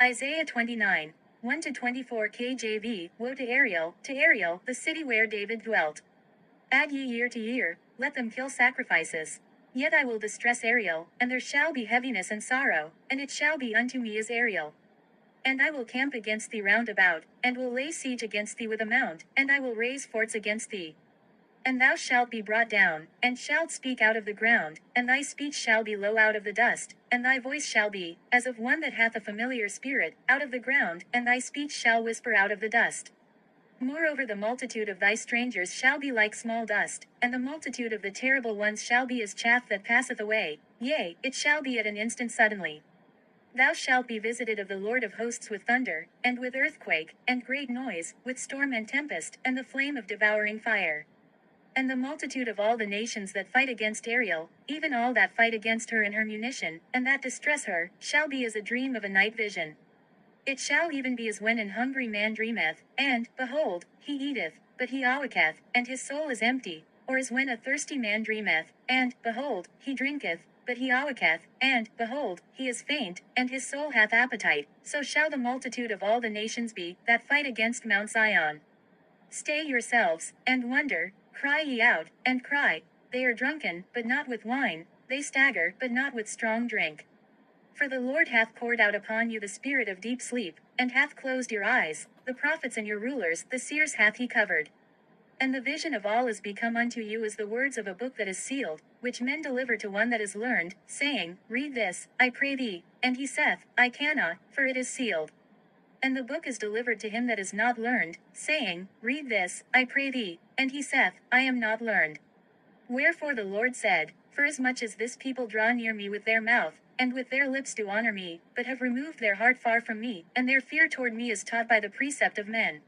Isaiah 29. 1-24 KJV. Woe to Ariel, the city where David dwelt. Add ye year to year, let them kill sacrifices. Yet I will distress Ariel, and there shall be heaviness and sorrow, and it shall be unto me as Ariel. And I will camp against thee round about, and will lay siege against thee with a mount, and I will raise forts against thee. And thou shalt be brought down, and shalt speak out of the ground, and thy speech shall be low out of the dust, and thy voice shall be, as of one that hath a familiar spirit, out of the ground, and thy speech shall whisper out of the dust. Moreover the multitude of thy strangers shall be like small dust, and the multitude of the terrible ones shall be as chaff that passeth away, yea, it shall be at an instant suddenly. Thou shalt be visited of the Lord of hosts with thunder, and with earthquake, and great noise, with storm and tempest, and the flame of devouring fire. And the multitude of all the nations that fight against Ariel, even all that fight against her and her munition, and that distress her, shall be as a dream of a night vision. It shall even be as when an hungry man dreameth, and, behold, he eateth, but he awaketh, and his soul is empty, or as when a thirsty man dreameth, and, behold, he drinketh, but he awaketh, and, behold, he is faint, and his soul hath appetite, so shall the multitude of all the nations be, that fight against Mount Zion. Stay yourselves, and wonder, cry ye out, and cry, they are drunken, but not with wine, they stagger, but not with strong drink. For the Lord hath poured out upon you the spirit of deep sleep, and hath closed your eyes, the prophets and your rulers, the seers hath he covered. And the vision of all is become unto you as the words of a book that is sealed, which men deliver to one that is learned, saying, Read this, I pray thee. And he saith, I cannot, for it is sealed. And the book is delivered to him that is not learned, saying, Read this, I pray thee. And he saith, I am not learned. Wherefore the Lord said, Forasmuch as this people draw near me with their mouth, and with their lips do honor me, but have removed their heart far from me, and their fear toward me is taught by the precept of men.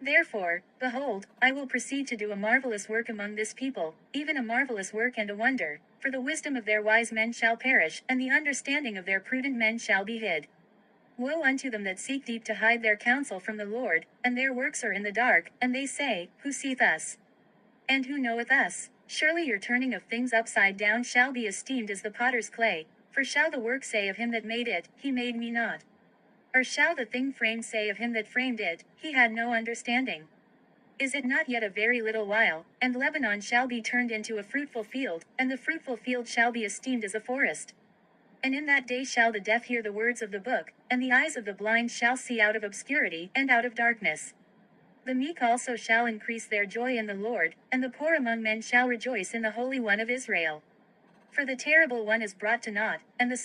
Therefore, behold, I will proceed to do a marvelous work among this people, even a marvelous work and a wonder, for the wisdom of their wise men shall perish, and the understanding of their prudent men shall be hid. Woe unto them that seek deep to hide their counsel from the Lord, and their works are in the dark, and they say, Who seeth us? And who knoweth us? Surely your turning of things upside down shall be esteemed as the potter's clay, for shall the work say of him that made it, He made me not? Or shall the thing framed say of him that framed it, He had no understanding? Is it not yet a very little while, and Lebanon shall be turned into a fruitful field, and the fruitful field shall be esteemed as a forest? And in that day shall the deaf hear the words of the book, and the eyes of the blind shall see out of obscurity, and out of darkness. The meek also shall increase their joy in the Lord, and the poor among men shall rejoice in the Holy One of Israel. For the terrible one is brought to naught, and the